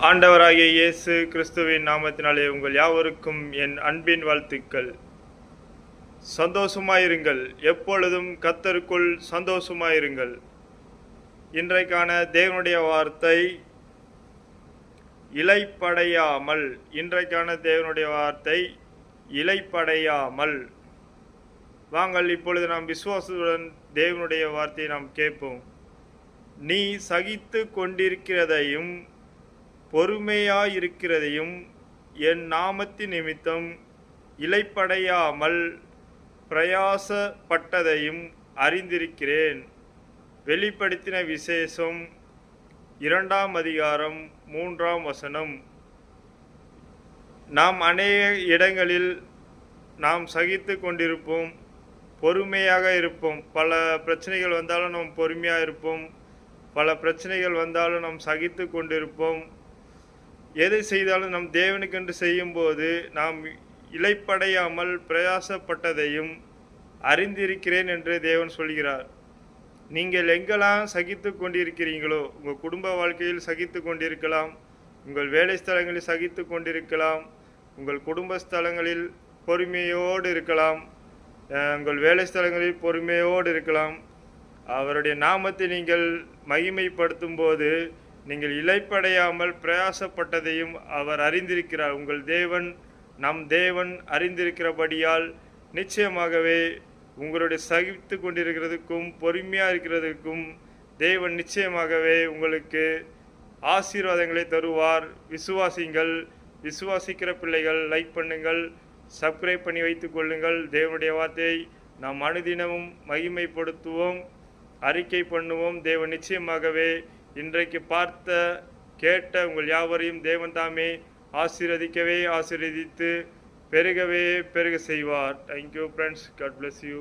ஆண்டவராகிய இயேசு கிறிஸ்துவின் நாமத்தினாலே உங்கள் யாவருக்கும் என் அன்பின் வாழ்த்துக்கள். சந்தோஷமாயிருங்கள், எப்பொழுதும் கர்த்தருக்குள் சந்தோஷமாயிருங்கள். இன்றைக்கான தேவனுடைய வார்த்தை இளைப்படையாமல். இன்றைக்கான தேவனுடைய வார்த்தை இளைப்படையாமல். வாங்கள் இப்பொழுது நாம் விசுவாசத்துடன் தேவனுடைய வார்த்தையை நாம் கேட்போம். நீ சகித்து கொண்டிருக்கிறதையும் பொறுமையாயிருக்கிறதையும் என் நாமத்தின் நிமித்தம் இளைப்படையாமல் பிரயாசப்பட்டதையும் அறிந்திருக்கிறேன். வெளிப்படுத்தின விசேஷம் 2 அதிகாரம் 3 நாம் அநேக இடங்களில் நாம் சகித்து கொண்டிருப்போம், பொறுமையாக இருப்போம். பல பிரச்சனைகள் வந்தாலும் நாம் பொறுமையாக இருப்போம். பல பிரச்சனைகள் வந்தாலும் நாம் சகித்து கொண்டிருப்போம். எதை செய்தாலும் நம் தேவனுக்கென்று செய்யும்போது நாம் இளைப்படையாமல் பிரயாசப்பட்டதையும் அறிந்திருக்கிறேன் என்று தேவன் சொல்கிறார். நீங்கள் எங்கெல்லாம் சகித்து கொண்டிருக்கிறீங்களோ, உங்கள் குடும்ப வாழ்க்கையில் சகித்து கொண்டிருக்கலாம், உங்கள் வேலை ஸ்தலங்களில் சகித்து கொண்டிருக்கலாம், உங்கள் குடும்ப ஸ்தலங்களில் பொறுமையோடு இருக்கலாம், உங்கள் வேலை ஸ்தலங்களில் பொறுமையோடு இருக்கலாம். அவருடைய நாமத்தை நீங்கள் மகிமைப்படுத்தும் போது நீங்கள் இளைப்படையாமல் பிரயாசப்பட்டதையும் அவர் அறிந்திருக்கிறார். உங்கள் தேவன், நம் தேவன் அறிந்திருக்கிறபடியால் நிச்சயமாகவே உங்களுடைய சகித்து கொண்டிருக்கிறதுக்கும் பொறுமையாக இருக்கிறதுக்கும் தேவன் நிச்சயமாகவே உங்களுக்கு ஆசீர்வாதங்களை தருவார். விசுவாசிங்கள். விசுவாசிக்கிற பிள்ளைகள் லைக் பண்ணுங்கள், சப்ஸ்கிரைப் பண்ணி வைத்துக் கொள்ளுங்கள். தேவனுடைய வார்த்தையை நாம் அனுதினமும் மகிமைப்படுத்துவோம், அறிக்கை பண்ணுவோம். தேவன் நிச்சயமாகவே இன்றைக்கு பார்த்த கேட்ட உங்கள் யாவரையும் தேவன் தாமே ஆசீர்வதித்து பெருக செய்வார். Thank you friends. God bless you.